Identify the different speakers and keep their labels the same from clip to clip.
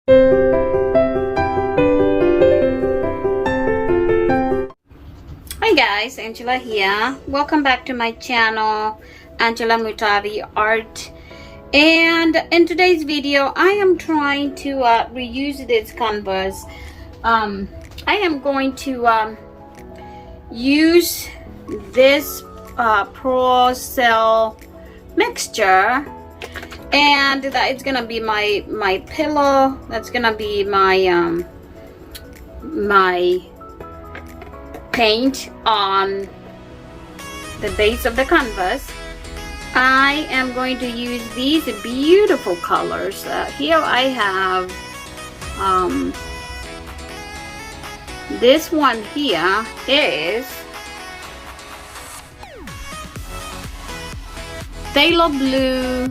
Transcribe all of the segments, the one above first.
Speaker 1: Hi guys, Angela here. Welcome back to my channel, Angela Mutavi Art. And in today's video, I am trying to reuse this canvas. I am going to use this Pro Cell mixture, and that is gonna be my pillow. That's gonna be my my paint on the base of the canvas. I am going to use these beautiful colors. Here I have this one here is phthalo blue,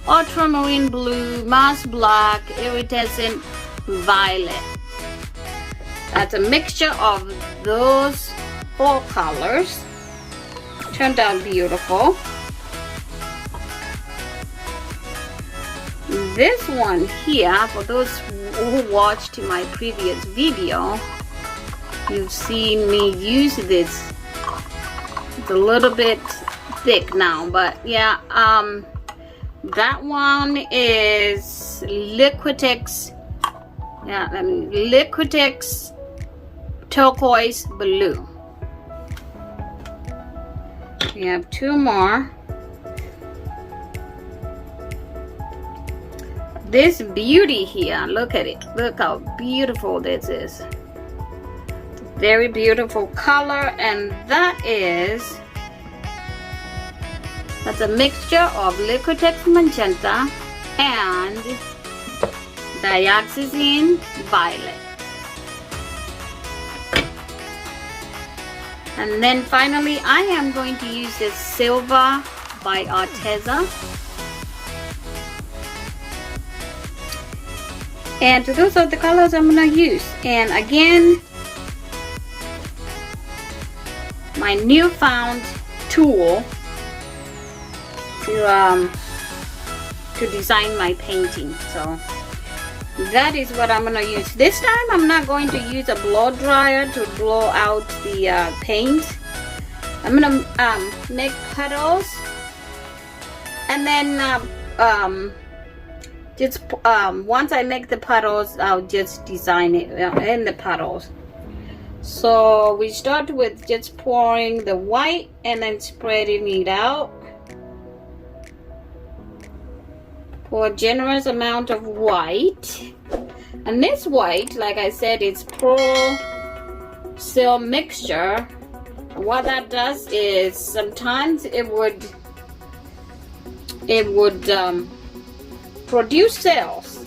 Speaker 1: ultramarine blue, Mars black, iridescent violet. That's a mixture of those four colors. Turned out beautiful. This one here, for those who watched my previous video, you've seen me use this. It's a little bit thick now, but yeah, that one is Liquitex. Yeah, Liquitex turquoise blue. We have two more. This beauty here, look at it. Look how beautiful this is. It's a very beautiful color, and that's a mixture of Liquitex magenta and dioxazine violet. And then finally, I am going to use this silver by Arteza. And those are the colors I'm going to use. And again, my newfound tool to design my painting. So that is what I'm going to use. This time I'm not going to use a blow dryer to blow out the paint. I'm going to make puddles, and then once I make the puddles, I'll just design it in the puddles. So we start with just pouring the white and then spreading it out. Pour a generous amount of white, and this white, like I said, it's Pro Cell mixture. What that does is sometimes it would produce cells.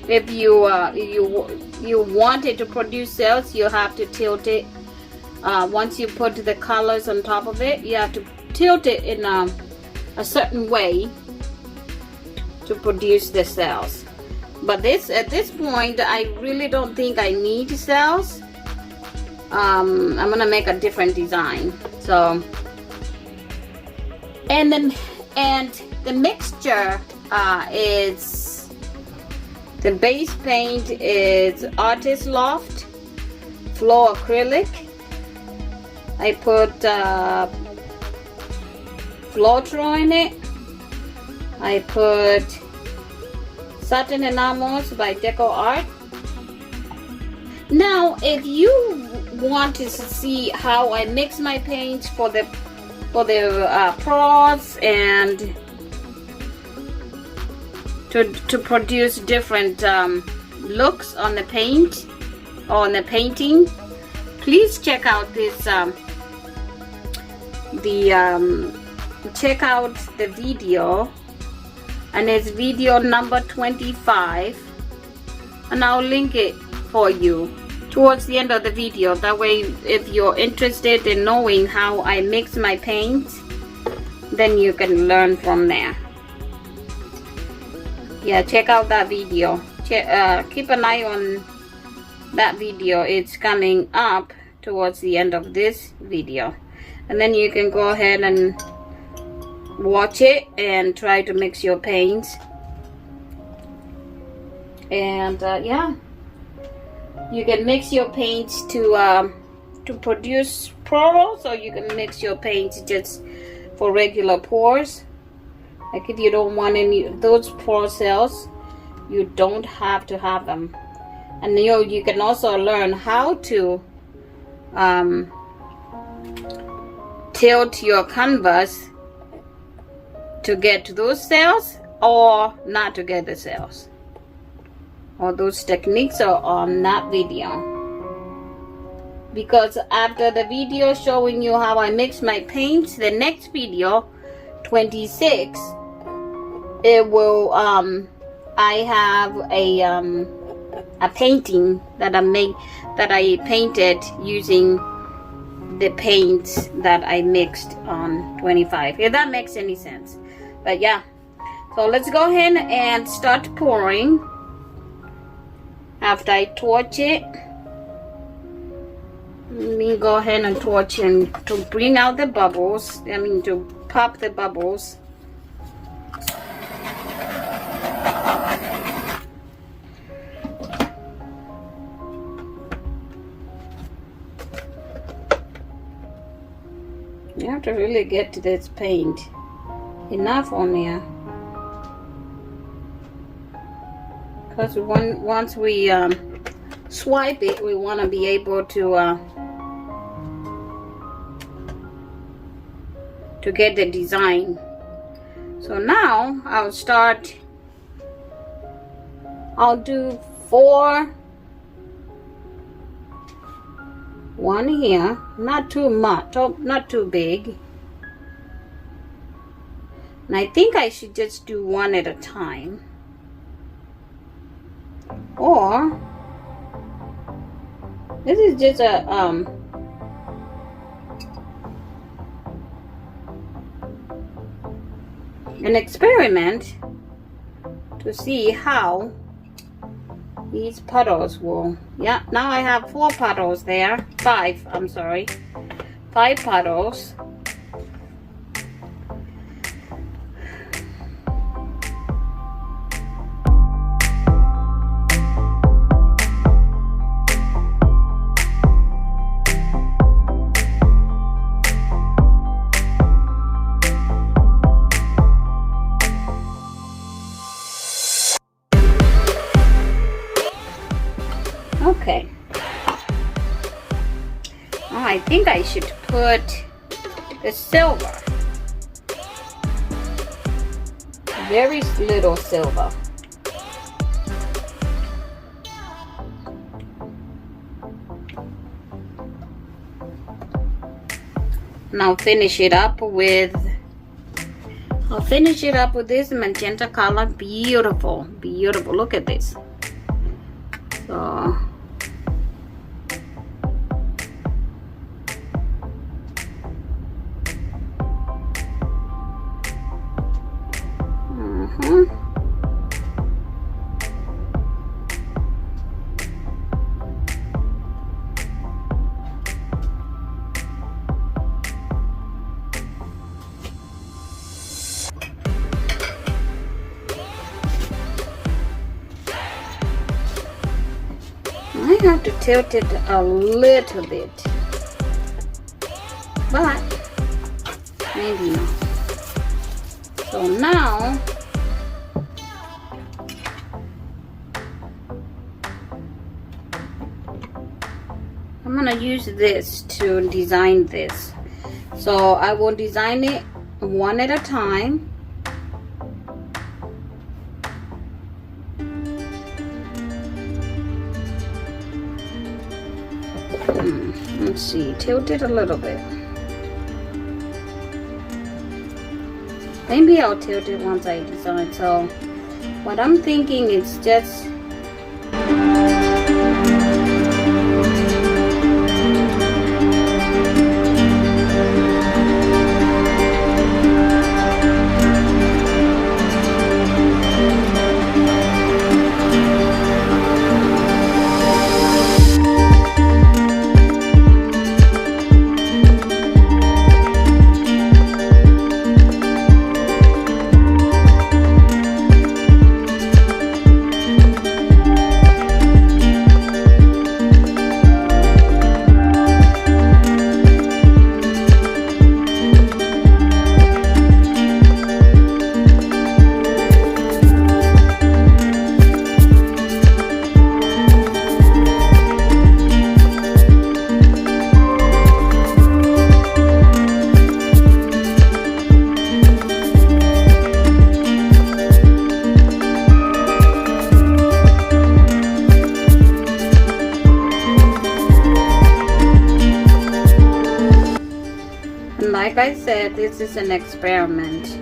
Speaker 1: If you want it to produce cells, you have to tilt it. Once you put the colors on top of it, you have to tilt it in a certain way to produce the cells. But at this point, I really don't think I need cells. I'm gonna make a different design. So, and the mixture is, the base paint is Artist Loft Flow Acrylic. I put Floetrol in it. I put Satin Enamels by Deco Art. Now, if you want to see how I mix my paints for the pros and to produce different looks on the paint or on the painting, please check out this check out the video, and it's video number 25, and I'll link it for you towards the end of the video. That way, if you're interested in knowing how I mix my paints, then you can learn from there. Yeah, check out that video. Keep an eye on that video. It's coming up towards the end of this video, and then you can go ahead and watch it and try to mix your paints. And yeah, you can mix your paints to produce pearls, or you can mix your paints just for regular pours. Like if you don't want any of those pearl cells, you don't have to have them. And you can also learn how to tilt your canvas to get those cells or not to get the cells. All those techniques are on that video. Because after the video showing you how I mix my paints, the next video, 26, it will I have a painting that I painted using the paints that I mixed on 25, if that makes any sense. But yeah, so let's go ahead and start pouring. After I torch it, let me go ahead and torch and to bring out the bubbles. I mean, to pop the bubbles. You have to really get to this paint enough on there, because once we swipe it, we want to be able to get the design. So now I'll do 4, 1 here, not too much, not too big. And I think I should just do 1 at a time. Or this is just an experiment to see how these puddles will. Yeah, now I have 4 puddles there. 5, I'm sorry. 5 puddles. Okay. Oh, I think I should put the silver. Very little silver. And I'll finish it up with this magenta color. Beautiful, beautiful. Look at this. So I have to tilt it a little bit, but maybe not. So now I'm gonna use this to design this. So I will design it 1 at a time. Let's see, tilt it a little bit. Maybe I'll tilt it once I design. So what I'm thinking is just like I said, this is an experiment.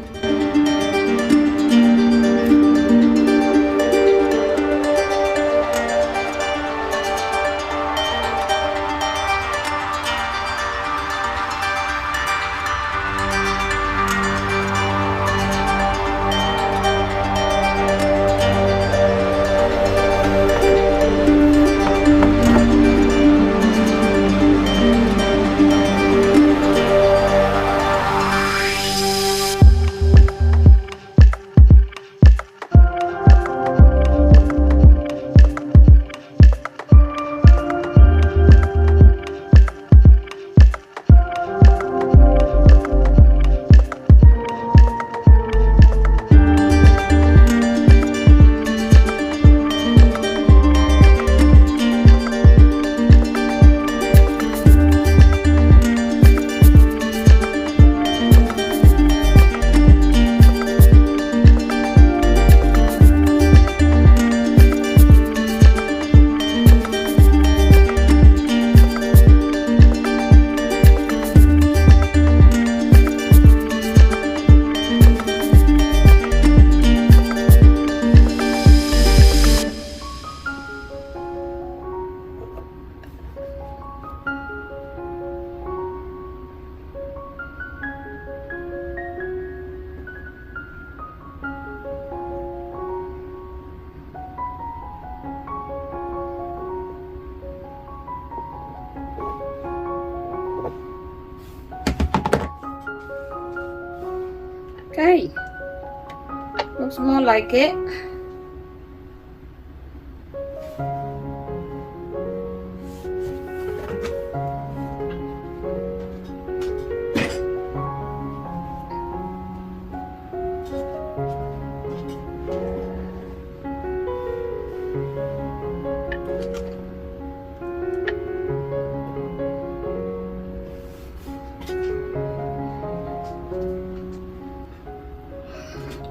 Speaker 1: Okay, looks more like it.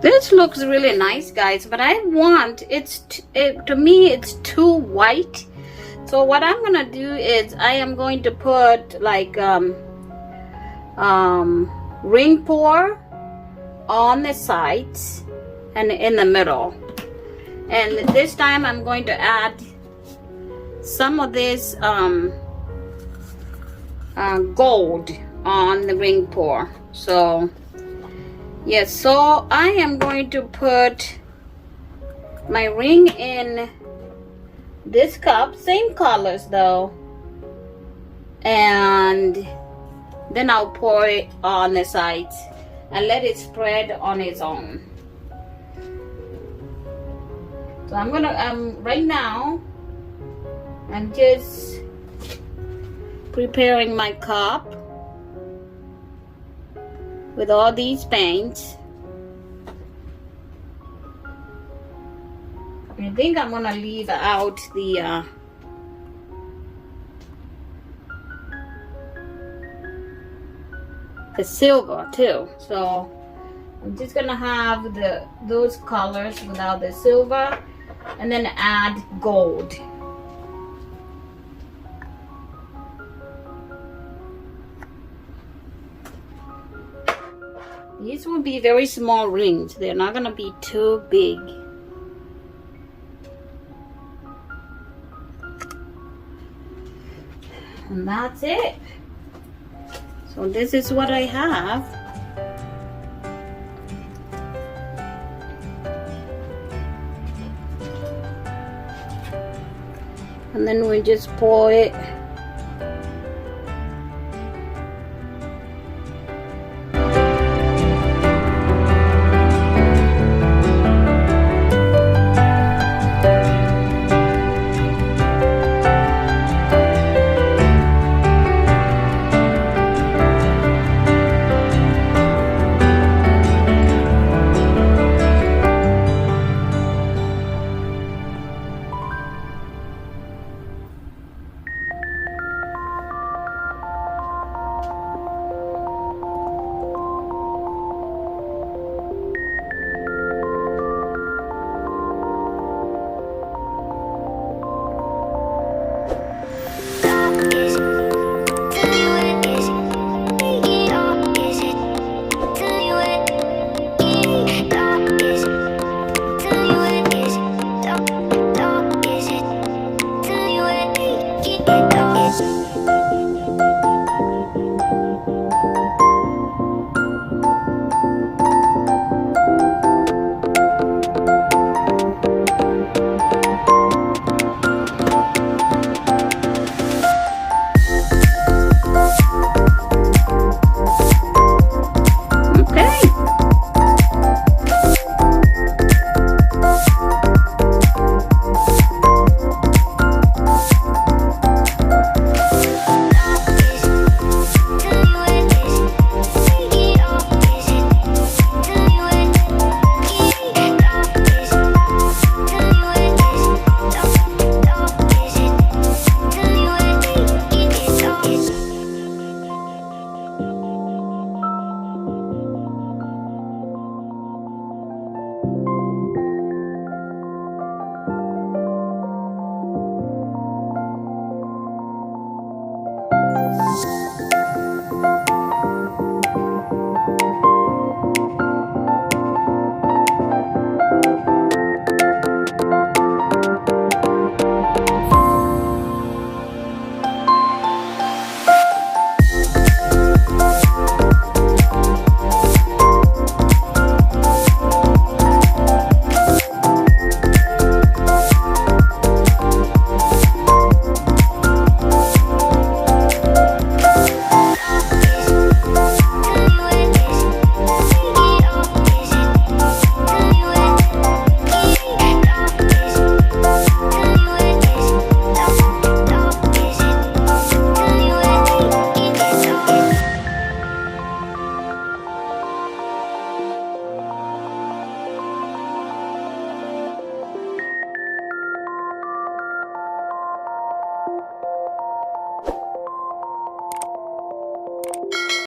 Speaker 1: This looks really nice, guys, but I want to me it's too white. So what I'm gonna do is I am going to put like ring pour on the sides and in the middle, and this time I'm going to add some of this gold on the ring pour. So yes, so I am going to put my ring in this cup, same colors though, and then I'll pour it on the sides and let it spread on its own. So I'm gonna right now I'm just preparing my cup with all these paints. I think I'm gonna leave out the silver too. So I'm just gonna have those colors without the silver, and then add gold. These will be very small rings. They're not gonna be too big. And that's it. So this is what I have. And then we just pour it